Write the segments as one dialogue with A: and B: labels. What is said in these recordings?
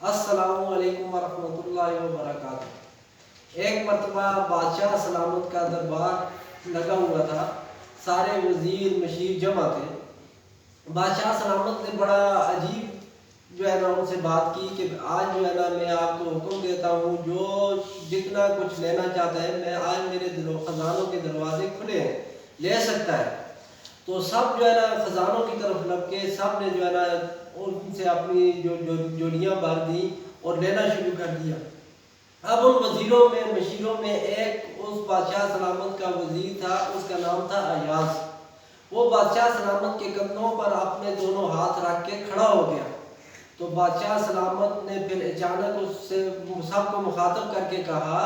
A: अस्सलामु अलैकुम वरहमतुल्लाहि वबरकातुहू। एक मरतबा बादशाह सलामत का दरबार लगा हुआ था, सारे वज़ीर मशीर जमा थे। बादशाह सलामत ने बड़ा अजीब जो है ना उनसे बात की कि आज जो है ना मैं आपको हुक्म देता हूँ, जो जितना कुछ लेना चाहता है मैं आज मेरे खजानों के दरवाजे खुले हैं, ले सकता है। तो सब जो है ना खजानों की तरफ लग के सब ने जो है ना उनसे अपनी जोड़ियाँ भर दी और लेना शुरू कर दिया। अब उन वज़ीरों में मशीरों में एक उस बादशाह सलामत का वज़ीर था, उसका नाम था अयाज। वो बादशाह सलामत के कंधों पर अपने दोनों हाथ रख के खड़ा हो गया। तो बादशाह सलामत ने फिर अचानक उससे सबको मुखातब करके कहा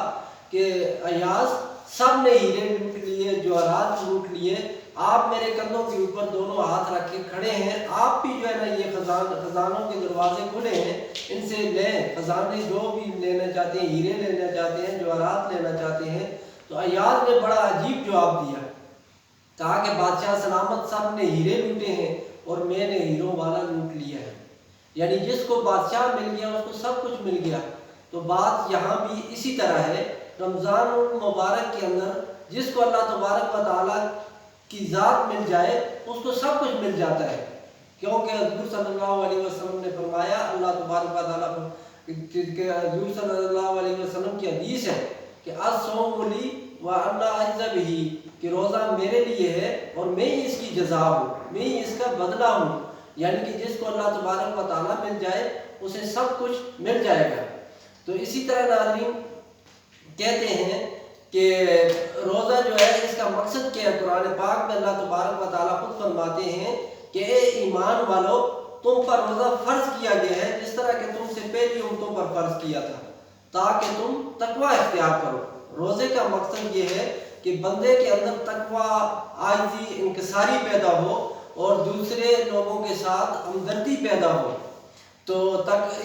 A: कि अयाज, सब ने हीरे लूट लिए, जवाहरात लूट लिए, आप मेरे कंधों के ऊपर दोनों हाथ रख के खड़े हैं, आप भी जो है ना ये खजानों के दरवाजे खुले हैं, इनसे लें खजाने, जो भी लेना चाहते हैं, हीरे लेना चाहते हैं, जवाहरात लेना चाहते हैं। तो अयाज ने बड़ा अजीब जवाब दिया, कहा कि बादशाह सलामत, सब ने हीरे लूटे हैं और मैंने हीरों वाला लूट लिया है। यानी जिसको बादशाह मिल गया उसको सब कुछ मिल गया। तो बात यहाँ भी इसी तरह है। रमज़ान मुबारक के अंदर जिसको अल्लाह तबारक व तआला की ज़ात मिल जाए उसको सब कुछ मिल जाता है, क्योंकि हज़ूर सल्लल्लाहु अलैहि वसल्लम ने फरमाया, अल्लाह तबारक व तआला के हज़ूर सल्लल्लाहु अलैहि वसल्लम की हदीस है कि अस्सौमु ली व अना अज्ज़ा बिही, कि रोज़ा मेरे लिए है और मैं ही इसकी जज़ा हूँ, मैं ही इसका बदला हूँ। यानी कि जिसको अल्लाह तबारक व तआला मिल जाए उसे सब कुछ मिल जाएगा। तो इसी तरह नाज़रीन कहते हैं कि रोज़ा जो है इसका मकसद क्या है। कुरान पाक में अल्लाह तबारक व तआला खुद फरमाते हैं कि ए ईमान वालों, तुम पर रोज़ा फ़र्ज किया गया है जिस तरह के तुमसे पहली उम्मतों पर फ़र्ज किया था, ताकि तुम तकवा इख्तियार करो। रोज़े का मकसद ये है कि बंदे के अंदर तकवा, आजिज़ी, इंकिसारी पैदा हो और दूसरे लोगों के साथ हमदर्दी पैदा हो। तो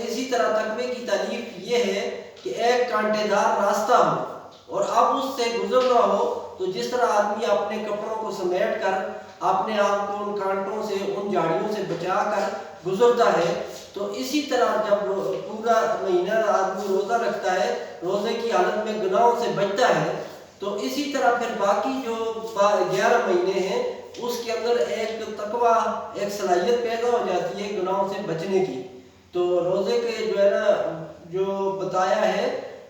A: इसी तरह तकवे की तारीफ ये है कि एक कांटेदार रास्ता हो और अब उससे गुजरना हो, तो जिस तरह आदमी अपने कपड़ों को समेट कर अपने आप को उन कांटों से, उन झाड़ियों से बचा कर गुजरता है, तो इसी तरह जब पूरा महीना आदमी रोज़ा रखता है, रोज़े की हालत में गुनाहों से बचता है, तो इसी तरह फिर बाकी जो 11 महीने हैं उसके अंदर एक तकवा, एक सलाहियत पैदा हो जाती है गुनाहों से बचने की। तो रोज़े के जो है ना जो बताया है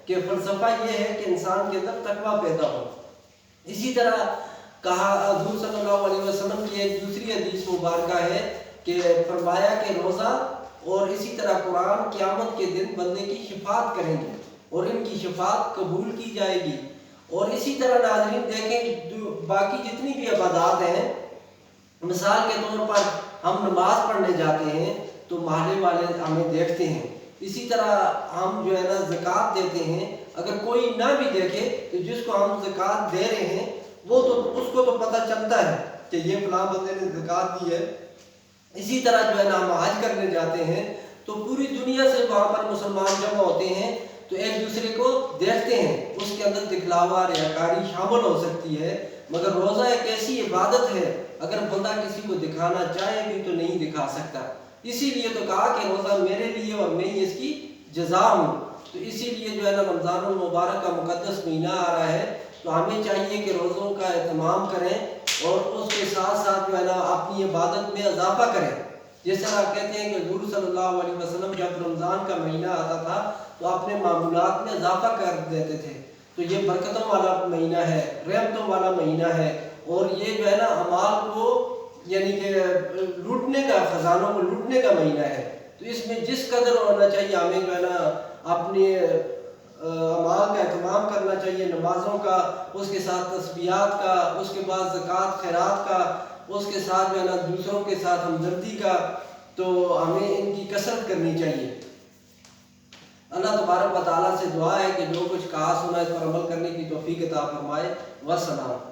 A: कि फ़लसफ़ा ये है कि इंसान के अंदर तकवा पैदा हो। इसी तरह कहा हज़ूर सल्लल्लाहु अलैहि वसल्लम की एक दूसरी हदीस मुबारक है कि फरमाया कि रोज़ा और इसी तरह कुरान क़यामत के दिन बंदे की शिफात करेंगे और इनकी शिफात कबूल की जाएगी। और इसी तरह नाज़रीन देखें बाकी जितनी भी इबादत हैं, मिसाल के तौर पर हम नमाज़ पढ़ने जाते हैं तो महल्ले वाले हमें देखते हैं, इसी तरह हम जो है ना ज़कात देते हैं, अगर कोई ना भी देखे तो जिसको हम ज़कात दे रहे हैं वो तो उसको तो पता चलता है कि ये फलां बंदे ने ज़कात दी है। इसी तरह जो है ना हम हज करने जाते हैं तो पूरी दुनिया से वहाँ पर मुसलमान जमा होते हैं, तो एक दूसरे को देखते हैं, उसके अंदर दिखलावा, रियाकारी शामिल हो सकती है। मगर रोज़ा एक ऐसी इबादत है, अगर बंदा किसी को दिखाना चाहे भी तो नहीं दिखा सकता। इसीलिए तो कहा कि रोज़ा मेरे लिए और मैं ही इसकी जज़ा हूँ। तो इसीलिए जो है ना रमज़ानुल मुबारक का मुक़द्दस महीना आ रहा है, तो हमें चाहिए कि रोज़ों का एहतमाम करें और उसके साथ साथ जो है ना अपनी इबादत में इजाफ़ा करें। जिस तरह कहते हैं कि हुज़ूर सल्लल्लाहु अलैहि वसल्लम जब रमज़ान का महीना आता था तो अपने मामूलात में इजाफ़ा कर देते थे। तो ये बरकतों वाला महीना है, रहमतों वाला महीना है, और ये जो है ना अमाल को यानी कि लूटने का, ख़जानों को लूटने का महीना है। तो इसमें जिस कदर होना चाहिए हमें जो है ना अपने अमाल का एहतमाम करना चाहिए, नमाज़ों का, उसके साथ तस्बीहात का, उसके बाद ज़कात खैरात का, उसके साथ जो है ना दूसरों के साथ हमदर्दी का, तो हमें इनकी कसरत करनी चाहिए। अल्लाह तबारक व तआला से दुआ है कि जो कुछ कहा सुना इस पर अमल करने की तौफीक अता फरमाए। वस्सलाम।